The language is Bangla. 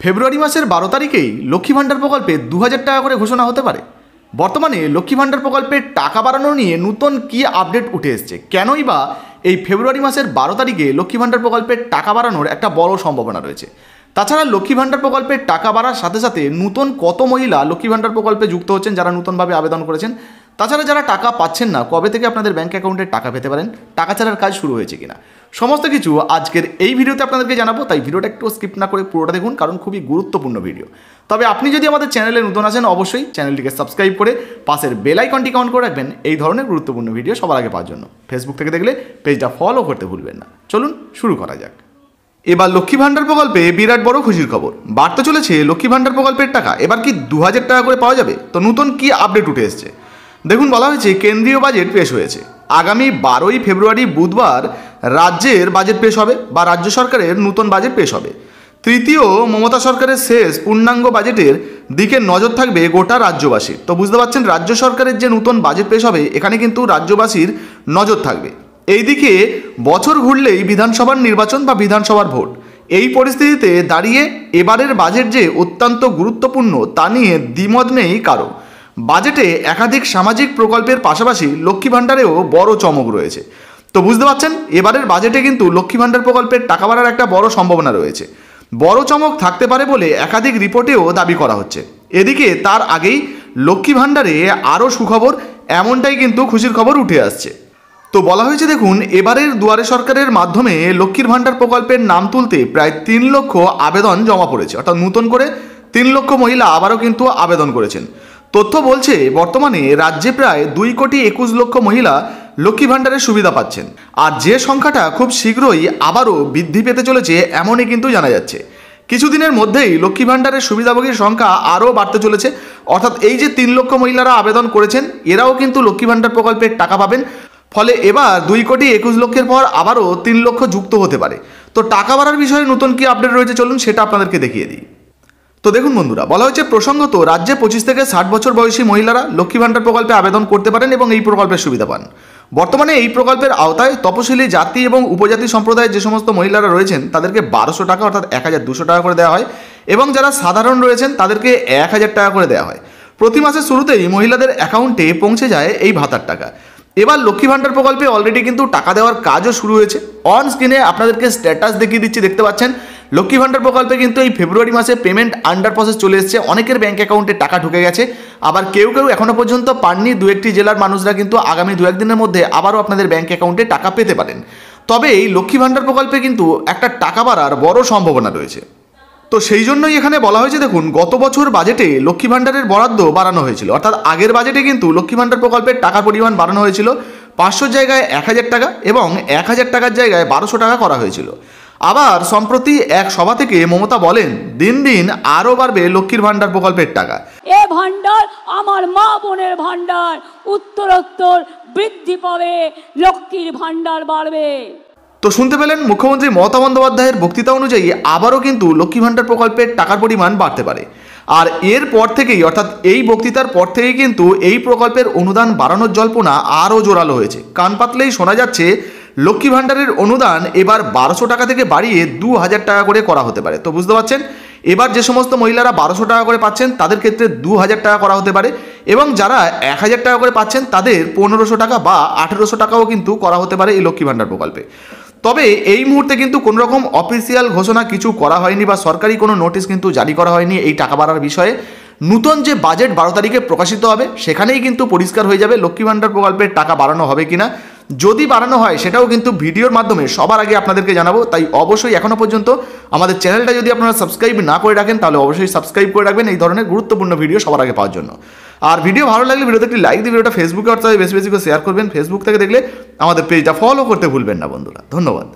ফেব্রুয়ারি মাসের 12 তারিখেই লক্ষ্মী ভাণ্ডার প্রকল্পে 2000 টাকা করে ঘোষণা হতে পারে। বর্তমানে লক্ষ্মী ভাণ্ডার প্রকল্পের টাকা বাড়ানো নিয়ে নতুন কী আপডেট উঠে এসছে, কেনই বা এই ফেব্রুয়ারি মাসের 12 তারিখে লক্ষ্মী ভাণ্ডার প্রকল্পের টাকা বাড়ানোর একটা বড় সম্ভাবনা রয়েছে। তাছাড়া লক্ষ্মী ভাণ্ডার প্রকল্পের টাকা বাড়ার সাথে সাথে নতুন কত মহিলা লক্ষ্মী ভাণ্ডার প্রকল্পে যুক্ত হচ্ছেন যারা নতুনভাবে আবেদন করেছেন, তাছাড়া যারা টাকা পাচ্ছেন না কবে থেকে আপনাদের ব্যাঙ্ক অ্যাকাউন্টে টাকা পেতে পারেন, টাকা ছাড়ার কাজ শুরু হয়েছে কিনা, সমস্ত কিছু আজকের এই ভিডিওতে আপনাদেরকে জানাবো। তাই ভিডিওটা একটু স্কিপ না করে পুরোটা দেখুন, কারণ খুবই গুরুত্বপূর্ণ ভিডিও। তবে আপনি যদি আমাদের চ্যানেলে নতুন আসেন অবশ্যই চ্যানেলটিকে সাবস্ক্রাইব করে পাশের বেল আইকনটিকে অন করে রাখবেন এই ধরনের গুরুত্বপূর্ণ ভিডিও সবার আগে পাওয়ার জন্য। ফেসবুক থেকে দেখলে পেজটা ফলো করতে ভুলবেন না। চলুন শুরু করা যাক। এবার লক্ষ্মী ভাণ্ডার প্রকল্পে বিরাট বড় খুশির খবর, বাড়তে চলেছে লক্ষ্মী ভাণ্ডার প্রকল্পের টাকা। এবার কি 2000 টাকা করে পাওয়া যাবে? তো নতুন কি আপডেট উঠে এসছে দেখুন। বলা হয়েছে কেন্দ্রীয় বাজেট পেশ হয়েছে। আগামী 12ই ফেব্রুয়ারি বুধবার রাজ্যের বাজেট পেশ হবে বা রাজ্য সরকারের নতুন বাজেট পেশ হবে। তৃতীয় মমতা সরকারের শেষ পূর্ণাঙ্গ বাজেটের দিকে নজর থাকবে গোটা রাজ্যবাসীর। তো বুঝতে পারছেন, রাজ্য সরকারের যে নতুন বাজেট পেশ হবে এখানে কিন্তু রাজ্যবাসীর নজর থাকবে। এইদিকে বছর ঘুরলেই বিধানসভার নির্বাচন বা বিধানসভার ভোট। এই পরিস্থিতিতে দাঁড়িয়ে এবারের বাজেট যে অত্যন্ত গুরুত্বপূর্ণ তা নিয়ে দ্বিমত নেই কারো। বাজেটে একাধিক সামাজিক প্রকল্পের পাশাপাশি লক্ষ্মী ভাণ্ডারেও বড় চমক রয়েছে। তো বুঝতে পারছেন, এবারের বাজেটে কিন্তু লক্ষ্মী ভাণ্ডার প্রকল্পের টাকা বাড়ার একটা বড় সম্ভাবনা রয়েছে। বড় চমক থাকতে পারে বলে একাধিক রিপোর্টেও দাবি করা হচ্ছে। এদিকে তার আগেই লক্ষ্মী ভাণ্ডারে আরও সুখবর, এমনটাই কিন্তু খুশির খবর উঠে আসছে। তো বলা হয়েছে দেখুন, এবারের দুয়ারে সরকারের মাধ্যমে লক্ষ্মীর ভাণ্ডার প্রকল্পের নাম তুলতে প্রায় 3 লক্ষ আবেদন জমা পড়েছে। অর্থাৎ নতুন করে 3 লক্ষ মহিলা আবারও কিন্তু আবেদন করেছেন। তথ্য বলছে বর্তমানে রাজ্যে প্রায় 2,21,00,000 মহিলা লক্ষ্মী ভাণ্ডারের সুবিধা পাচ্ছেন। আর যে সংখ্যাটা খুব শীঘ্রই আবারও বৃদ্ধি পেতে চলেছে এমনই কিন্তু জানা যাচ্ছে। কিছুদিনের মধ্যেই লক্ষ্মী ভাণ্ডারের সুবিধাভোগীর সংখ্যা আরও বাড়তে চলেছে। অর্থাৎ এই যে 3 লক্ষ মহিলারা আবেদন করেছেন এরাও কিন্তু লক্ষ্মী ভাণ্ডার প্রকল্পের টাকা পাবেন। ফলে এবার 2,21,00,000 পর আবারও 3 লক্ষ যুক্ত হতে পারে। তো টাকা বাড়ার বিষয়ে নতুন কি আপডেট রয়েছে চলুন সেটা আপনাদেরকে দেখিয়ে দিই। তো দেখুন বন্ধুরা, বলা হয়েছে প্রসঙ্গত রাজ্যে 25 থেকে 60 বছর বয়সী মহিলারা লক্ষ্মী ভাণ্ডার প্রকল্পে আবেদন করতে পারেন এবং এই প্রকল্পের সুবিধা পান। বর্তমানে এই প্রকল্পের আওতায় তপশিলি জাতি এবং উপজাতি সম্প্রদায়ের যে সমস্ত মহিলারা রয়েছেন তাদেরকে 1200 টাকা অর্থাৎ 1200 টাকা করে দেওয়া হয় এবং যারা সাধারণ রয়েছেন তাদেরকে 1000 টাকা করে দেওয়া হয়। প্রতি মাসের শুরুতেই মহিলাদের অ্যাকাউন্টে পৌঁছে যায় এই ভাতার টাকা। এবার লক্ষ্মী ভাণ্ডার প্রকল্পে অলরেডি কিন্তু টাকা দেওয়ার কাজও শুরু হয়েছে। অন স্ক্রিনে আপনাদেরকে স্ট্যাটাস দেখিয়ে দিচ্ছি, দেখতে পাচ্ছেন লক্ষ্মী ভাণ্ডার প্রকল্পে কিন্তু এই ফেব্রুয়ারি মাসে পেমেন্ট আন্ডার প্রসেস চলে এসেছে। অনেকের ব্যাঙ্ক অ্যাকাউন্টে টাকা ঢুকে গেছে, আবার কেউ কেউ এখনও পর্যন্ত পাননি। 2-1টি জেলার মানুষরা কিন্তু আগামী 2-1 দিনের মধ্যে আবারও আপনাদের ব্যাঙ্ক অ্যাকাউন্টে টাকা পেতে পারেন। তবে এই লক্ষ্মী ভাণ্ডার প্রকল্পে কিন্তু একটা টাকা বাড়ার বড় সম্ভাবনা রয়েছে। তো সেই জন্যই এখানে বলা হয়েছে দেখুন, গত বছর বাজেটে লক্ষ্মী ভাণ্ডারের বরাদ্দ বাড়ানো হয়েছিল। অর্থাৎ আগের বাজেটে কিন্তু লক্ষ্মী ভাণ্ডার প্রকল্পের টাকার পরিমাণ বাড়ানো হয়েছিল। 500 জায়গায় 1000 টাকা এবং 1000 টাকার জায়গায় 1200 টাকা করা হয়েছিল। আবার সম্প্রতি এক সভা থেকে মমতা বলেন, দিন দিন আরও বাড়বে লক্ষ্মীর ভাণ্ডার প্রকল্পের টাকা। এ ভাণ্ডার আমার মা বোনের ভাণ্ডার, উত্তরোত্তর বৃদ্ধি পাবে, লক্ষ্মীর ভাণ্ডার বাড়বে। তো শুনতে পেলেন, মুখ্যমন্ত্রী মমতা বন্দ্যোপাধ্যায়ের বক্তৃতা অনুযায়ী আবারও কিন্তু লক্ষ্মী ভাণ্ডার প্রকল্পের টাকার পরিমাণ বাড়তে পারে। আর এর পর থেকেই অর্থাৎ এই বক্তৃতার পর থেকেই কিন্তু এই প্রকল্পের অনুদান বাড়ানোর জল্পনা আরও জোরালো হয়েছে। কান পাতলেই শোনা যাচ্ছে লক্ষ্মী ভাণ্ডারের অনুদান এবার 1200 টাকা থেকে বাড়িয়ে 2000 টাকা করে করা হতে পারে। তো বুঝতে পারছেন, এবার যে সমস্ত মহিলারা 1200 টাকা করে পাচ্ছেন তাদের ক্ষেত্রে 2000 টাকা করা হতে পারে এবং যারা 1000 টাকা করে পাচ্ছেন তাদের 1500 টাকা বা 1800 টাকাও কিন্তু করা হতে পারে এই লক্ষ্মী ভাণ্ডার প্রকল্পে। তবে এই মুহূর্তে কিন্তু কোনো রকম অফিসিয়াল ঘোষণা কিছু করা হয়নি বা সরকারি কোনো নোটিশ কিন্তু জারি করা হয়নি এই টাকা বাড়ার বিষয়ে। নতুন যে বাজেট 12 তারিখে প্রকাশিত হবে সেখানেই কিন্তু পরিষ্কার হয়ে যাবে লক্ষ্মী ভাণ্ডার প্রকল্পের টাকা বাড়ানো হবে কিনা। যদি বাড়ানো হয় সেটাও কিন্তু ভিডিওর মাধ্যমে সবার আগে আপনাদেরকে জানাবো। তাই অবশ্যই এখনও পর্যন্ত আমাদের চ্যানেলটা যদি আপনারা সাবস্ক্রাইব না করে রাখেন তাহলে অবশ্যই সাবস্ক্রাইব করে রাখবেন এই ধরনের গুরুত্বপূর্ণ ভিডিও সবার আগে পাওয়ার জন্য। আর ভিডিও ভালো লাগলে ভিডিওতে একটি লাইক দিয়ে ভিডিওটা ফেসবুকে অর্থাৎ বেশি বেশি করে শেয়ার করবেন। ফেসবুক থেকে দেখলে আমাদের পেজটা ফলো করতে ভুলবেন না বন্ধুরা। ধন্যবাদ।